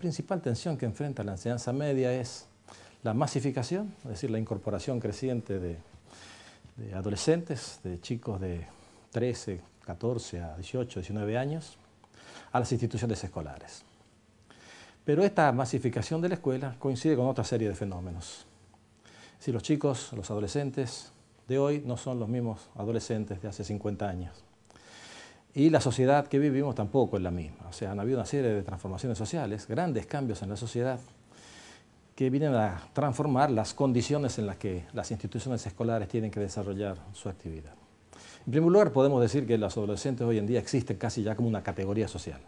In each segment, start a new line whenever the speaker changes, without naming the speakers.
principal tensión que enfrenta la enseñanza media es la masificación, es decir, la incorporación creciente de adolescentes, de chicos de 13, 14 a 18, 19 años, a las instituciones escolares. Pero esta masificación de la escuela coincide con otra serie de fenómenos. Si los chicos, los adolescentes de hoy no son los mismos adolescentes de hace 50 años. Y la sociedad que vivimos tampoco es la misma. O sea, han habido una serie de transformaciones sociales, grandes cambios en la sociedad, que vienen a transformar las condiciones en las que las instituciones escolares tienen que desarrollar su actividad. En primer lugar, podemos decir que los adolescentes hoy en día existen casi ya como una categoría social.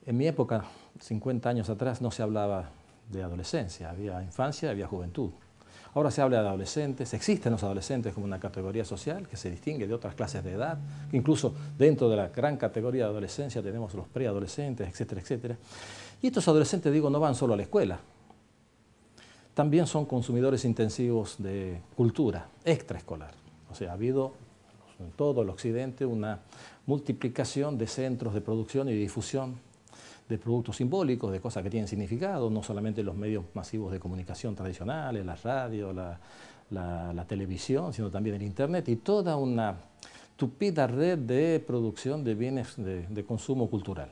En mi época, 50 años atrás, no se hablaba de adolescencia, había infancia, había juventud. Ahora se habla de adolescentes, existen los adolescentes como una categoría social que se distingue de otras clases de edad, incluso dentro de la gran categoría de adolescencia tenemos los preadolescentes, etcétera, etcétera. Y estos adolescentes, digo, no van solo a la escuela, también son consumidores intensivos de cultura extraescolar. O sea, ha habido en todo el occidente una multiplicación de centros de producción y difusión de productos simbólicos, de cosas que tienen significado, no solamente los medios masivos de comunicación tradicionales, la radio, la televisión, sino también el Internet y toda una tupida red de producción de bienes de consumo cultural.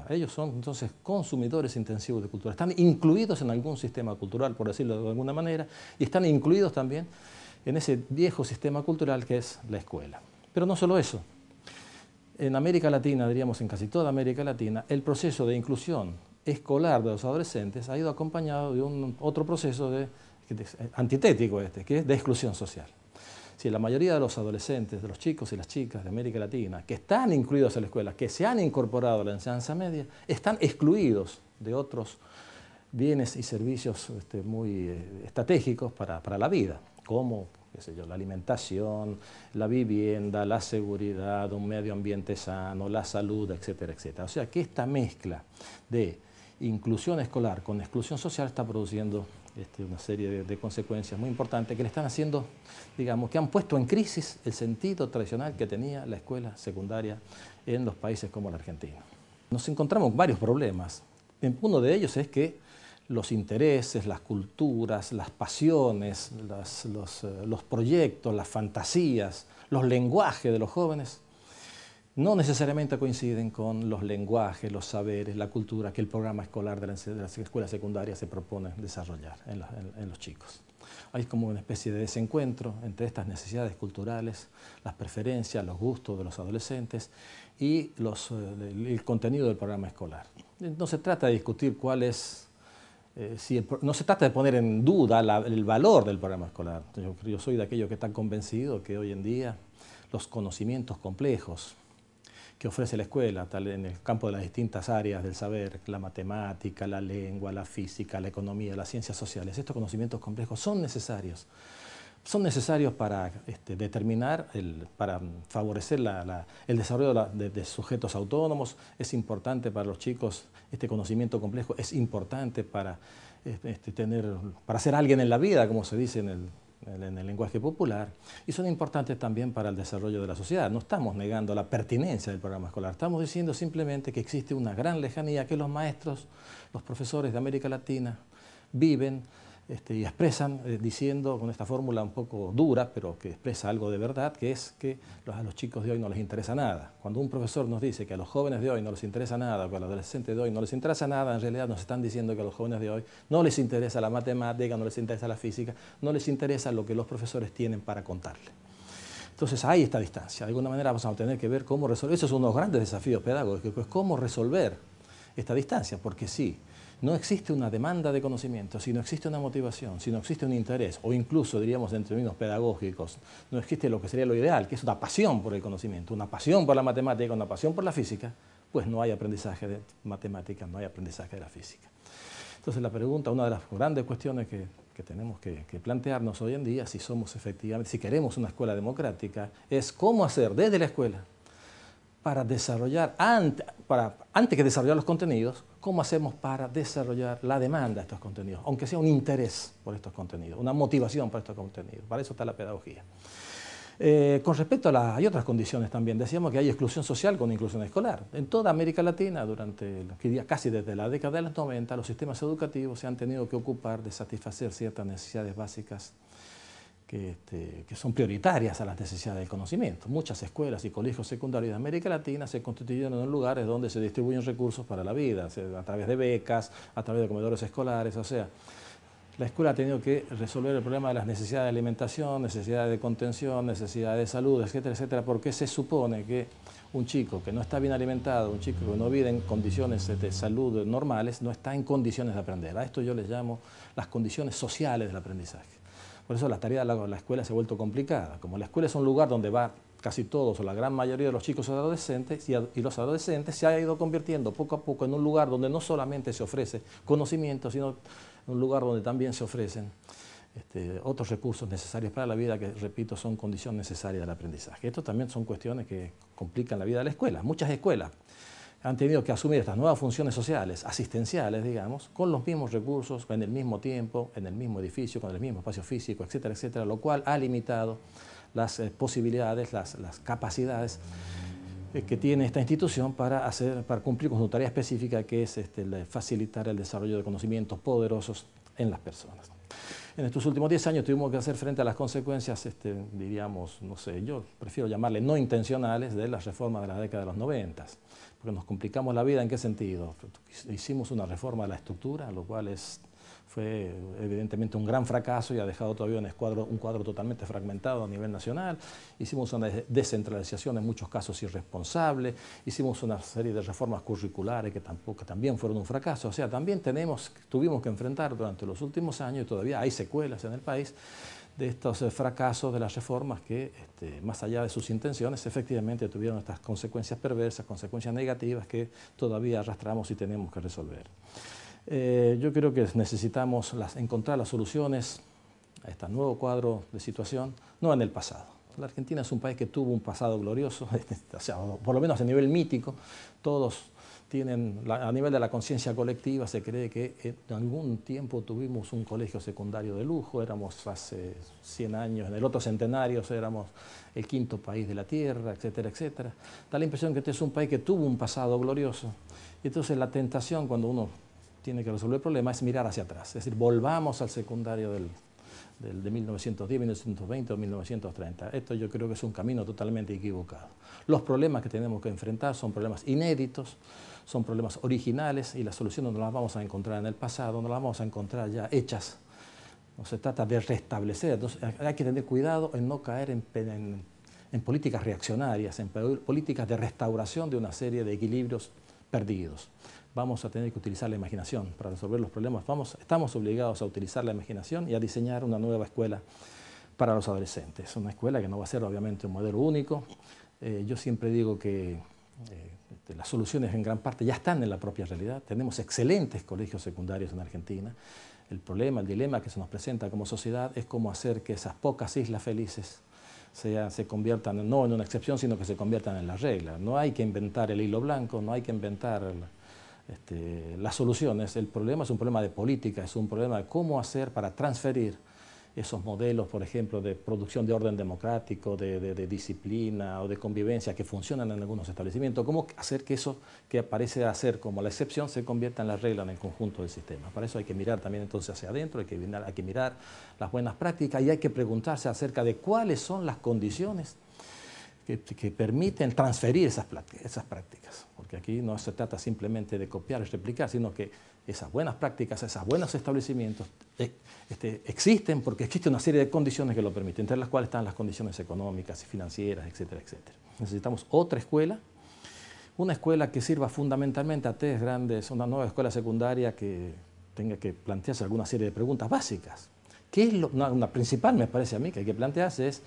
Ellos son entonces consumidores intensivos de cultura, están incluidos en algún sistema cultural, por decirlo de alguna manera, y están incluidos también en ese viejo sistema cultural que es la escuela. Pero no solo eso. En América Latina, diríamos en casi toda América Latina, el proceso de inclusión escolar de los adolescentes ha ido acompañado de otro proceso antitético que es de exclusión social. Si la mayoría de los adolescentes, de los chicos y las chicas de América Latina, que están incluidos en la escuela, que se han incorporado a la enseñanza media, están excluidos de otros bienes y servicios muy estratégicos para la vida, como qué sé yo, la alimentación, la vivienda, la seguridad, un medio ambiente sano, la salud, etcétera, etcétera. O sea que esta mezcla de inclusión escolar con exclusión social está produciendo una serie de consecuencias muy importantes que le están haciendo, digamos, que han puesto en crisis el sentido tradicional que tenía la escuela secundaria en los países como la Argentina. Nos encontramos con varios problemas. Uno de ellos es que los intereses, las culturas, las pasiones, los proyectos, las fantasías, los lenguajes de los jóvenes no necesariamente coinciden con los lenguajes, los saberes, la cultura que el programa escolar de la escuela secundaria se propone desarrollar en los chicos. Hay como una especie de desencuentro entre estas necesidades culturales, las preferencias, los gustos de los adolescentes y el contenido del programa escolar. No se trata de discutir cuál es no se trata de poner en duda el valor del programa escolar. Yo soy de aquellos que están convencidos que hoy en día los conocimientos complejos que ofrece la escuela, tal en el campo de las distintas áreas del saber, la matemática, la lengua, la física, la economía, las ciencias sociales, estos conocimientos complejos son necesarios. Son necesarios para determinar, para favorecer el desarrollo de sujetos autónomos. Es importante para los chicos este conocimiento complejo, es importante para ser alguien en la vida, como se dice en el lenguaje popular, y son importantes también para el desarrollo de la sociedad. No estamos negando la pertinencia del programa escolar, estamos diciendo simplemente que existe una gran lejanía que los maestros, los profesores de América Latina viven y expresan diciendo con esta fórmula un poco dura, pero que expresa algo de verdad, que es que a los chicos de hoy no les interesa nada. Cuando un profesor nos dice que a los jóvenes de hoy no les interesa nada, o que a los adolescentes de hoy no les interesa nada, en realidad nos están diciendo que a los jóvenes de hoy no les interesa la matemática, no les interesa la física, no les interesa lo que los profesores tienen para contarle. Entonces hay esta distancia. De alguna manera vamos a tener que ver cómo resolver. Eso es uno de los grandes desafíos pedagógicos, cómo resolver esta distancia, porque sí, no existe una demanda de conocimiento, si no existe una motivación, si no existe un interés, o incluso, diríamos en términos pedagógicos, no existe lo que sería lo ideal, que es una pasión por el conocimiento, una pasión por la matemática, una pasión por la física, pues no hay aprendizaje de matemáticas, no hay aprendizaje de la física. Entonces la pregunta, una de las grandes cuestiones que tenemos que plantearnos hoy en día, si somos efectivamente, si queremos una escuela democrática, es cómo hacer desde la escuela para desarrollar, antes que desarrollar los contenidos, cómo hacemos para desarrollar la demanda de estos contenidos, aunque sea un interés por estos contenidos, una motivación por estos contenidos. Para eso está la pedagogía. Con respecto a hay otras condiciones también, decíamos que hay exclusión social con inclusión escolar. En toda América Latina, casi desde la década de los 90, los sistemas educativos se han tenido que ocupar de satisfacer ciertas necesidades básicas que son prioritarias a las necesidades del conocimiento. Muchas escuelas y colegios secundarios de América Latina se constituyeron en lugares donde se distribuyen recursos para la vida, a través de becas, a través de comedores escolares, o sea, la escuela ha tenido que resolver el problema de las necesidades de alimentación, necesidades de contención, necesidades de salud, etcétera, etcétera, porque se supone que un chico que no está bien alimentado, un chico que no vive en condiciones de salud normales, no está en condiciones de aprender. A esto yo les llamo las condiciones sociales del aprendizaje. Por eso la tarea de la escuela se ha vuelto complicada. Como la escuela es un lugar donde va casi todos o la gran mayoría de los chicos y adolescentes, y los adolescentes se ha ido convirtiendo poco a poco en un lugar donde no solamente se ofrece conocimiento, sino un lugar donde también se ofrecen otros recursos necesarios para la vida que, repito, son condiciones necesarias del aprendizaje. Esto también son cuestiones que complican la vida de la escuela. Muchas escuelas han tenido que asumir estas nuevas funciones sociales, asistenciales, digamos, con los mismos recursos, en el mismo tiempo, en el mismo edificio, con el mismo espacio físico, etcétera, etcétera, lo cual ha limitado las posibilidades, las capacidades que tiene esta institución para cumplir con su tarea específica, que es facilitar el desarrollo de conocimientos poderosos en las personas. En estos últimos 10 años tuvimos que hacer frente a las consecuencias, diríamos, no sé, yo prefiero llamarle no intencionales, de las reformas de la década de los 90, porque nos complicamos la vida. ¿En qué sentido? Hicimos una reforma de la estructura, lo cual fue evidentemente un gran fracaso y ha dejado todavía un cuadro totalmente fragmentado a nivel nacional. Hicimos una descentralización en muchos casos irresponsable, hicimos una serie de reformas curriculares que también fueron un fracaso. O sea, también tuvimos que enfrentar durante los últimos años, y todavía hay secuelas en el país, de estos fracasos de las reformas que, más allá de sus intenciones, efectivamente tuvieron estas consecuencias perversas, consecuencias negativas que todavía arrastramos y tenemos que resolver. Yo creo que necesitamos encontrar las soluciones a este nuevo cuadro de situación, no en el pasado. La Argentina es un país que tuvo un pasado glorioso, o sea, por lo menos a nivel mítico. Todos tienen, a nivel de la conciencia colectiva, se cree que en algún tiempo tuvimos un colegio secundario de lujo, éramos hace 100 años, en el otro centenario éramos el quinto país de la Tierra, etcétera, etcétera. Da la impresión que este es un país que tuvo un pasado glorioso. Y entonces la tentación, cuando uno tiene que resolver el problema, es mirar hacia atrás. Es decir, volvamos al secundario de 1910, 1920 o 1930. Esto yo creo que es un camino totalmente equivocado. Los problemas que tenemos que enfrentar son problemas inéditos, son problemas originales, y las soluciones no las vamos a encontrar en el pasado, no las vamos a encontrar ya hechas. No se trata de restablecer. Entonces, hay que tener cuidado en no caer en políticas reaccionarias, en políticas de restauración de una serie de equilibrios perdidos. Vamos a tener que utilizar la imaginación para resolver los problemas. Estamos obligados a utilizar la imaginación y a diseñar una nueva escuela para los adolescentes. Una escuela que no va a ser obviamente un modelo único. Yo siempre digo que las soluciones en gran parte ya están en la propia realidad. Tenemos excelentes colegios secundarios en Argentina. El problema, el dilema que se nos presenta como sociedad es cómo hacer que esas pocas islas felices se conviertan no en una excepción, sino que se conviertan en la regla. No hay que inventar el hilo blanco, no hay que inventar las soluciones. El problema es un problema de política, es un problema de cómo hacer para transferir esos modelos, por ejemplo, de producción de orden democrático, de disciplina o de convivencia que funcionan en algunos establecimientos. Cómo hacer que eso que parece ser como la excepción se convierta en la regla en el conjunto del sistema. Para eso hay que mirar también entonces hacia adentro, hay que mirar las buenas prácticas y hay que preguntarse acerca de cuáles son las condiciones que permiten transferir esas prácticas, porque aquí no se trata simplemente de copiar y replicar, sino que esas buenas prácticas, esos buenos establecimientos existen porque existe una serie de condiciones que lo permiten, entre las cuales están las condiciones económicas y financieras, etcétera, etcétera. Necesitamos otra escuela, una escuela que sirva fundamentalmente a tres grandes, una nueva escuela secundaria que tenga que plantearse alguna serie de preguntas básicas. ¿Qué es una principal, me parece a mí, que hay que plantearse es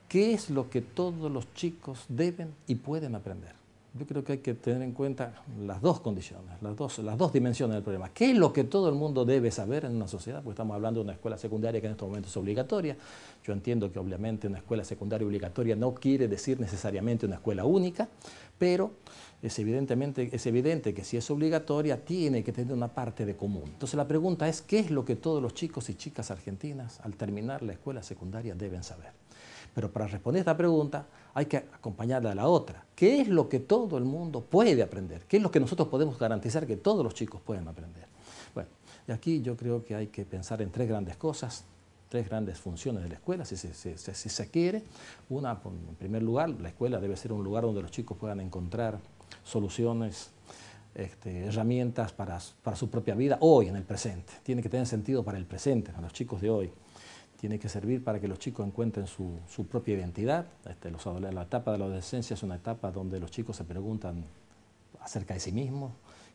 ¿qué es lo que todos los chicos deben y pueden aprender? Yo creo que hay que tener en cuenta las dos condiciones, las dos dimensiones del problema. ¿Qué es lo que todo el mundo debe saber en una sociedad? Porque estamos hablando de una escuela secundaria que en estos momentos es obligatoria. Yo entiendo que obviamente una escuela secundaria obligatoria no quiere decir necesariamente una escuela única, pero es evidente que si es obligatoria tiene que tener una parte de común. Entonces la pregunta es, ¿qué es lo que todos los chicos y chicas argentinas al terminar la escuela secundaria deben saber? Pero para responder esta pregunta hay que acompañarla a la otra. ¿Qué es lo que todo el mundo puede aprender? ¿Qué es lo que nosotros podemos garantizar que todos los chicos pueden aprender? Bueno, y aquí yo creo que hay que pensar en tres grandes cosas, tres grandes funciones de la escuela, si se quiere. Una, en primer lugar, la escuela debe ser un lugar donde los chicos puedan encontrar soluciones, herramientas para su propia vida hoy, en el presente. Tiene que tener sentido para el presente, para los chicos de hoy. Tiene que servir para que los chicos encuentren su propia identidad. La etapa de la adolescencia es una etapa donde los chicos se preguntan acerca de sí mismos,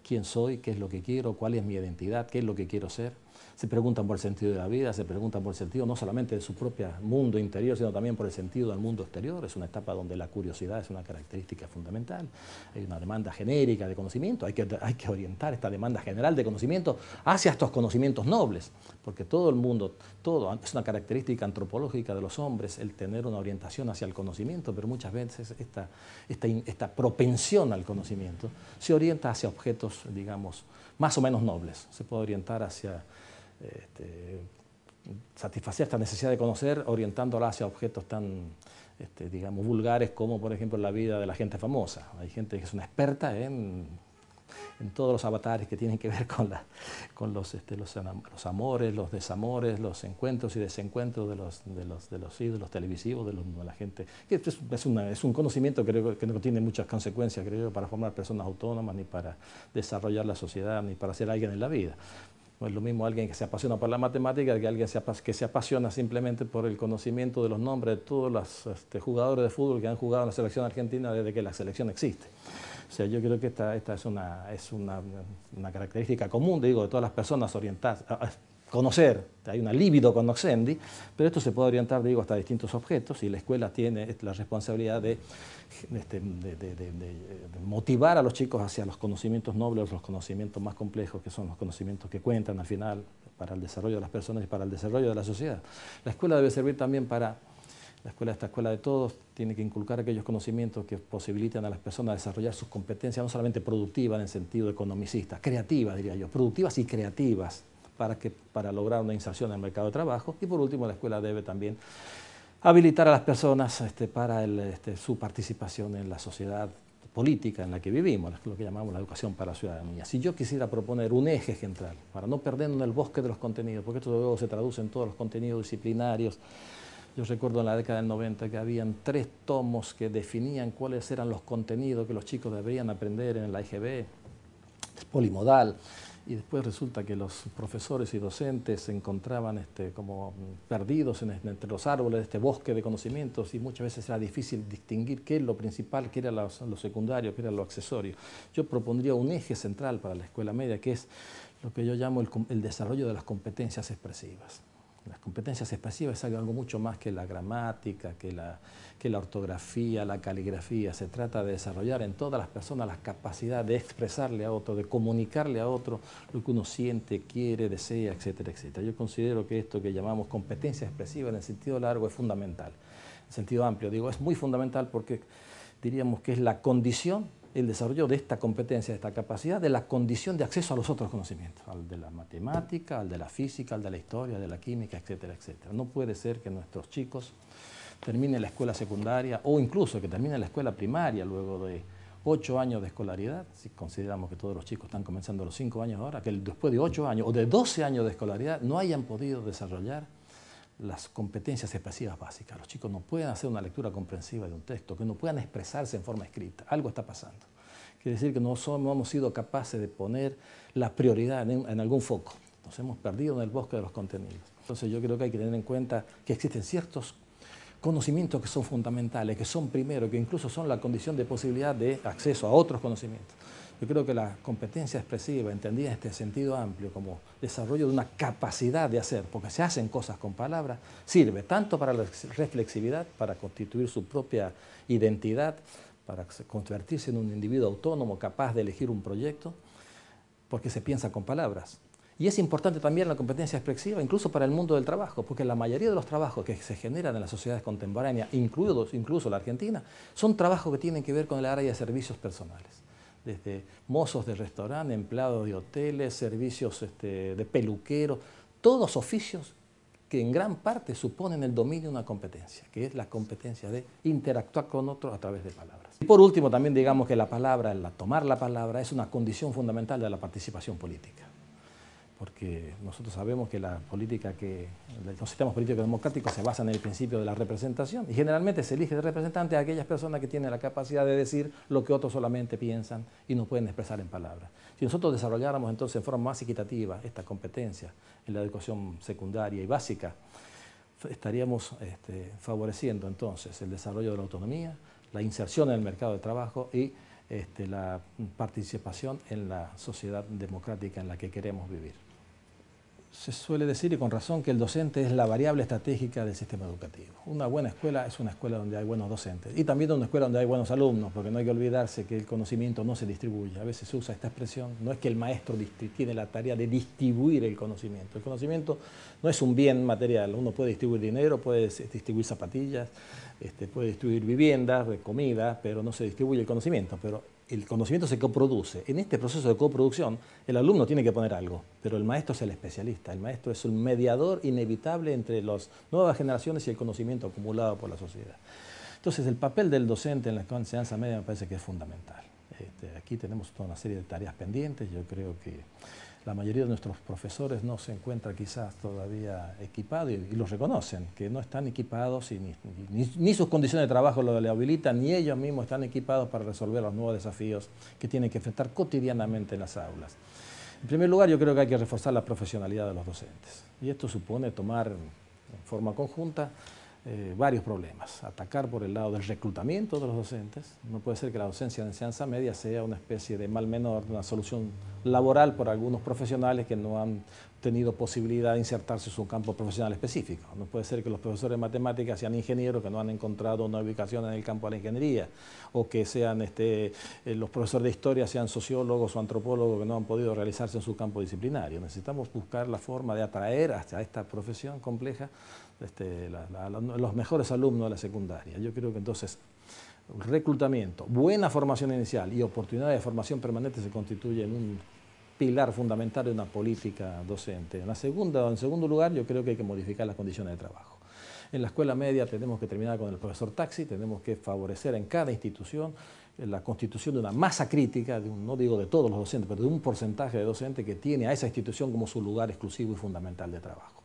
quién soy, qué es lo que quiero, cuál es mi identidad, qué es lo que quiero ser. Se preguntan por el sentido de la vida, se preguntan por el sentido no solamente de su propio mundo interior, sino también por el sentido del mundo exterior. Es una etapa donde la curiosidad es una característica fundamental. Hay una demanda genérica de conocimiento, hay que orientar esta demanda general de conocimiento hacia estos conocimientos nobles, porque todo el mundo, es una característica antropológica de los hombres el tener una orientación hacia el conocimiento, pero muchas veces esta propensión al conocimiento se orienta hacia objetos, digamos, más o menos nobles. Se puede orientar hacia satisfacer esta necesidad de conocer orientándola hacia objetos tan, digamos, vulgares como, por ejemplo, la vida de la gente famosa. Hay gente que es una experta en todos los avatares que tienen que ver con los amores, los desamores, los encuentros y desencuentros de los ídolos televisivos, de la gente. Es un conocimiento que no tiene muchas consecuencias, creo, para formar personas autónomas, ni para desarrollar la sociedad, ni para ser alguien en la vida. No es lo mismo alguien que se apasiona por la matemática que alguien que se apasiona simplemente por el conocimiento de los nombres de todos los jugadores de fútbol que han jugado en la selección argentina desde que la selección existe. O sea, yo creo que esta es una característica común, digo, de todas las personas orientadas a conocer. Hay una libido cognoscendi, pero esto se puede orientar, digo, hasta distintos objetos, y la escuela tiene la responsabilidad de motivar a los chicos hacia los conocimientos nobles, los conocimientos más complejos, que son los conocimientos que cuentan al final para el desarrollo de las personas y para el desarrollo de la sociedad. La escuela debe servir también para... Esta escuela de todos tiene que inculcar aquellos conocimientos que posibilitan a las personas desarrollar sus competencias, no solamente productivas en el sentido economicista, creativas, diría yo, productivas y creativas para lograr una inserción en el mercado de trabajo. Y por último, la escuela debe también habilitar a las personas para su participación en la sociedad política en la que vivimos, lo que llamamos la educación para la ciudadanía. Si yo quisiera proponer un eje central, para no perdernos en el bosque de los contenidos, porque esto luego se traduce en todos los contenidos disciplinarios. Yo recuerdo en la década del 90 que habían 3 tomos que definían cuáles eran los contenidos que los chicos deberían aprender en la IGB, polimodal, y después resulta que los profesores y docentes se encontraban como perdidos entre los árboles de este bosque de conocimientos, y muchas veces era difícil distinguir qué es lo principal, qué era lo secundario, qué era lo accesorio. Yo propondría un eje central para la escuela media, que es lo que yo llamo el desarrollo de las competencias expresivas. Las competencias expresivas es algo mucho más que la gramática, que la ortografía, la caligrafía. Se trata de desarrollar en todas las personas la capacidad de expresarle a otro, de comunicarle a otro lo que uno siente, quiere, desea, etcétera, etcétera. Yo considero que esto que llamamos competencia expresiva en el sentido largo es fundamental. En el sentido amplio, digo, es muy fundamental porque diríamos que es la condición, el desarrollo de esta competencia, de esta capacidad, de la condición de acceso a los otros conocimientos, al de la matemática, al de la física, al de la historia, al de la química, etcétera, etcétera. No puede ser que nuestros chicos terminen la escuela secundaria o incluso que terminen la escuela primaria luego de 8 años de escolaridad, si consideramos que todos los chicos están comenzando a los 5 años ahora, que después de 8 años o de 12 años de escolaridad no hayan podido desarrollar las competencias expresivas básicas. Los chicos no pueden hacer una lectura comprensiva de un texto, que no puedan expresarse en forma escrita. Algo está pasando. Quiere decir que no hemos sido capaces de poner la prioridad en algún foco. Nos hemos perdido en el bosque de los contenidos. Entonces yo creo que hay que tener en cuenta que existen ciertos conocimientos que son fundamentales, que son primero, que incluso son la condición de posibilidad de acceso a otros conocimientos. Yo creo que la competencia expresiva, entendida en este sentido amplio como desarrollo de una capacidad de hacer, porque se hacen cosas con palabras, sirve tanto para la reflexividad, para constituir su propia identidad, para convertirse en un individuo autónomo capaz de elegir un proyecto, porque se piensa con palabras. Y es importante también la competencia expresiva, incluso para el mundo del trabajo, porque la mayoría de los trabajos que se generan en las sociedades contemporáneas, incluso la Argentina, son trabajos que tienen que ver con el área de servicios personales. Desde mozos de restaurante, empleados de hoteles, servicios de peluqueros, todos oficios que en gran parte suponen el dominio de una competencia, que es la competencia de interactuar con otros a través de palabras. Y por último, también digamos que la palabra, tomar la palabra, es una condición fundamental de la participación política. Porque nosotros sabemos que los sistemas políticos democráticos se basan en el principio de la representación y generalmente se elige de representantes a aquellas personas que tienen la capacidad de decir lo que otros solamente piensan y no pueden expresar en palabras. Si nosotros desarrolláramos entonces en forma más equitativa esta competencia en la educación secundaria y básica, estaríamos favoreciendo entonces el desarrollo de la autonomía, la inserción en el mercado de trabajo y la participación en la sociedad democrática en la que queremos vivir. Se suele decir, y con razón, que el docente es la variable estratégica del sistema educativo. Una buena escuela es una escuela donde hay buenos docentes y también una escuela donde hay buenos alumnos, porque no hay que olvidarse que el conocimiento no se distribuye. A veces se usa esta expresión, no es que el maestro tiene la tarea de distribuir el conocimiento. El conocimiento no es un bien material, uno puede distribuir dinero, puede distribuir zapatillas, puede distribuir viviendas, comida, pero no se distribuye el conocimiento. Pero el conocimiento se coproduce. En este proceso de coproducción, el alumno tiene que poner algo, pero el maestro es el especialista. El maestro es un mediador inevitable entre las nuevas generaciones y el conocimiento acumulado por la sociedad. Entonces, el papel del docente en la enseñanza media me parece que es fundamental. Aquí tenemos toda una serie de tareas pendientes. Yo creo que la mayoría de nuestros profesores no se encuentran quizás todavía equipados y los reconocen, que no están equipados y ni sus condiciones de trabajo lo le habilitan, ni ellos mismos están equipados para resolver los nuevos desafíos que tienen que enfrentar cotidianamente en las aulas. En primer lugar, yo creo que hay que reforzar la profesionalidad de los docentes y esto supone tomar en forma conjunta varios problemas. Atacar por el lado del reclutamiento de los docentes. No puede ser que la docencia de enseñanza media sea una especie de mal menor, una solución laboral por algunos profesionales que no han tenido posibilidad de insertarse en su campo profesional específico. No puede ser que los profesores de matemáticas sean ingenieros que no han encontrado una ubicación en el campo de la ingeniería, o que sean los profesores de historia sean sociólogos o antropólogos que no han podido realizarse en su campo disciplinario. Necesitamos buscar la forma de atraer hacia esta profesión compleja los mejores alumnos de la secundaria. Yo creo que entonces reclutamiento, buena formación inicial y oportunidad de formación permanente se constituyen un pilar fundamental de una política docente. En segundo lugar, yo creo que hay que modificar las condiciones de trabajo. En la escuela media tenemos que terminar con el profesor taxi, tenemos que favorecer en cada institución la constitución de una masa crítica, no digo de todos los docentes, pero de un porcentaje de docentes que tiene a esa institución como su lugar exclusivo y fundamental de trabajo.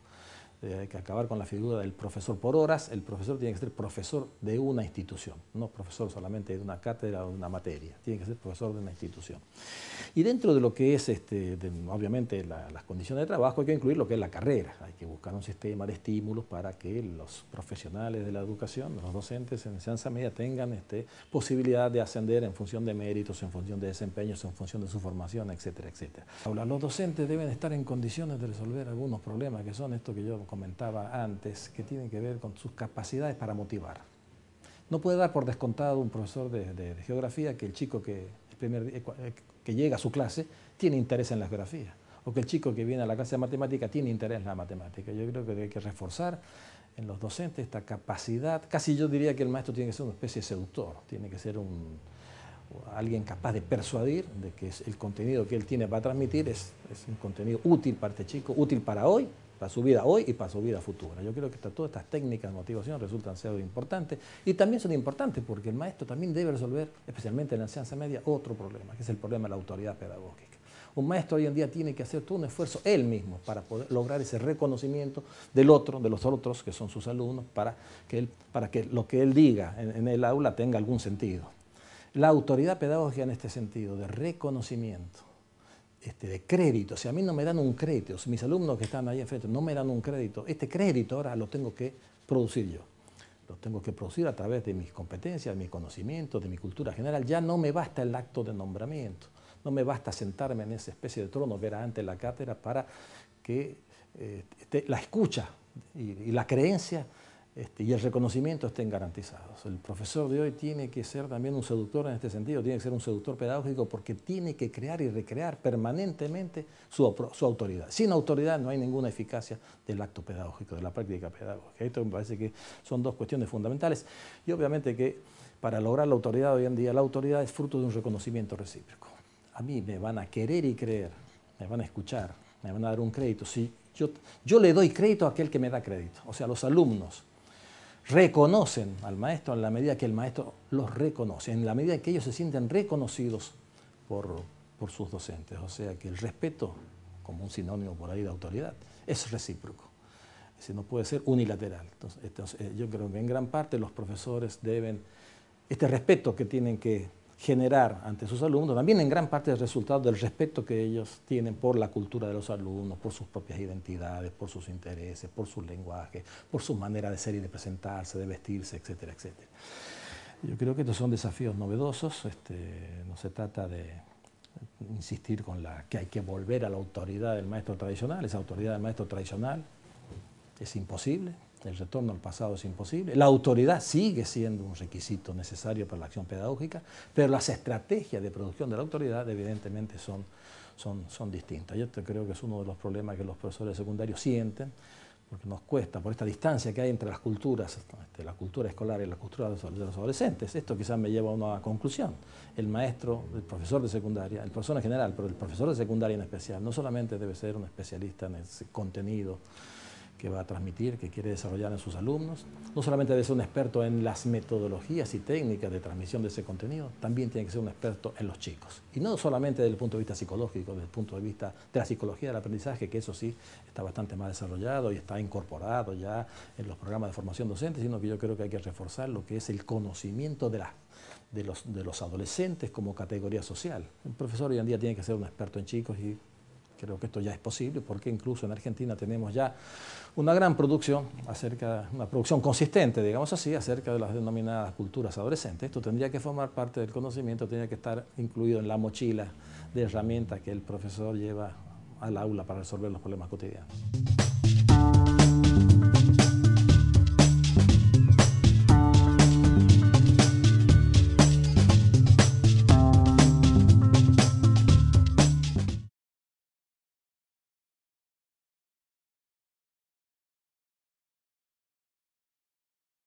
Hay que acabar con la figura del profesor por horas. El profesor tiene que ser profesor de una institución, no profesor solamente de una cátedra o de una materia, tiene que ser profesor de una institución. Y dentro de lo que es, obviamente, las condiciones de trabajo, hay que incluir lo que es la carrera. Hay que buscar un sistema de estímulos para que los profesionales de la educación, los docentes en enseñanza media, tengan posibilidad de ascender en función de méritos, en función de desempeños, en función de su formación, etcétera, etcétera. Ahora, los docentes deben estar en condiciones de resolver algunos problemas que son esto que yo comentaba antes, que tienen que ver con sus capacidades para motivar. No puede dar por descontado un profesor de geografía que el chico que llega a su clase tiene interés en la geografía, o que el chico que viene a la clase de matemática tiene interés en la matemática. Yo creo que hay que reforzar en los docentes esta capacidad. Casi yo diría que el maestro tiene que ser una especie de seductor, tiene que ser alguien capaz de persuadir de que el contenido que él tiene para transmitir es un contenido útil para este chico, útil para hoy, para su vida hoy y para su vida futura. Yo creo que todas estas técnicas de motivación resultan ser importantes y también son importantes porque el maestro también debe resolver, especialmente en la enseñanza media, otro problema, que es el problema de la autoridad pedagógica. Un maestro hoy en día tiene que hacer todo un esfuerzo él mismo para poder lograr ese reconocimiento del otro, de los otros que son sus alumnos, para que lo que él diga en el aula tenga algún sentido. La autoridad pedagógica en este sentido de reconocimiento, de crédito, si a mí no me dan un crédito, si mis alumnos que están ahí enfrente no me dan un crédito, este crédito ahora lo tengo que producir yo. Lo tengo que producir a través de mis competencias, de mis conocimientos, de mi cultura general. Ya no me basta el acto de nombramiento, no me basta sentarme en esa especie de trono, ver ante la cátedra para que la escucha y la creencia y el reconocimiento estén garantizados. El profesor de hoy tiene que ser también un seductor en este sentido, tiene que ser un seductor pedagógico porque tiene que crear y recrear permanentemente su autoridad. Sin autoridad no hay ninguna eficacia del acto pedagógico, de la práctica pedagógica. Esto me parece que son dos cuestiones fundamentales y obviamente que para lograr la autoridad hoy en día, la autoridad es fruto de un reconocimiento recíproco. A mí me van a querer y creer, me van a escuchar, me van a dar un crédito si Yo le doy crédito a aquel que me da crédito. O sea, los alumnos reconocen al maestro en la medida que el maestro los reconoce, en la medida que ellos se sienten reconocidos por sus docentes. O sea, que el respeto, como un sinónimo por ahí de autoridad, es recíproco. Es decir, no puede ser unilateral. Entonces, yo creo que en gran parte los profesores deben, este respeto que tienen que generar ante sus alumnos, también en gran parte es el resultado del respeto que ellos tienen por la cultura de los alumnos, por sus propias identidades, por sus intereses, por su lenguaje, por su manera de ser y de presentarse, de vestirse, etcétera, etcétera. Yo creo que estos son desafíos novedosos. No se trata de insistir con que hay que volver a la autoridad del maestro tradicional. Esa autoridad del maestro tradicional es imposible. El retorno al pasado es imposible. La autoridad sigue siendo un requisito necesario para la acción pedagógica, pero las estrategias de producción de la autoridad evidentemente son distintas. Yo creo que es uno de los problemas que los profesores secundarios sienten, porque nos cuesta, por esta distancia que hay entre las culturas, la cultura escolar y la cultura de los adolescentes. Esto quizás me lleva a una conclusión. El maestro, el profesor de secundaria, el profesor en general, pero el profesor de secundaria en especial, no solamente debe ser un especialista en ese contenido que va a transmitir, que quiere desarrollar en sus alumnos. No solamente debe ser un experto en las metodologías y técnicas de transmisión de ese contenido, también tiene que ser un experto en los chicos. Y no solamente desde el punto de vista psicológico, desde el punto de vista de la psicología del aprendizaje, que eso sí está bastante más desarrollado y está incorporado ya en los programas de formación docente, sino que yo creo que hay que reforzar lo que es el conocimiento de los adolescentes como categoría social. El profesor hoy en día tiene que ser un experto en chicos y creo que esto ya es posible porque incluso en Argentina tenemos ya una gran producción, una producción consistente, digamos así, acerca de las denominadas culturas adolescentes. Esto tendría que formar parte del conocimiento, tendría que estar incluido en la mochila de herramientas que el profesor lleva al aula para resolver los problemas cotidianos.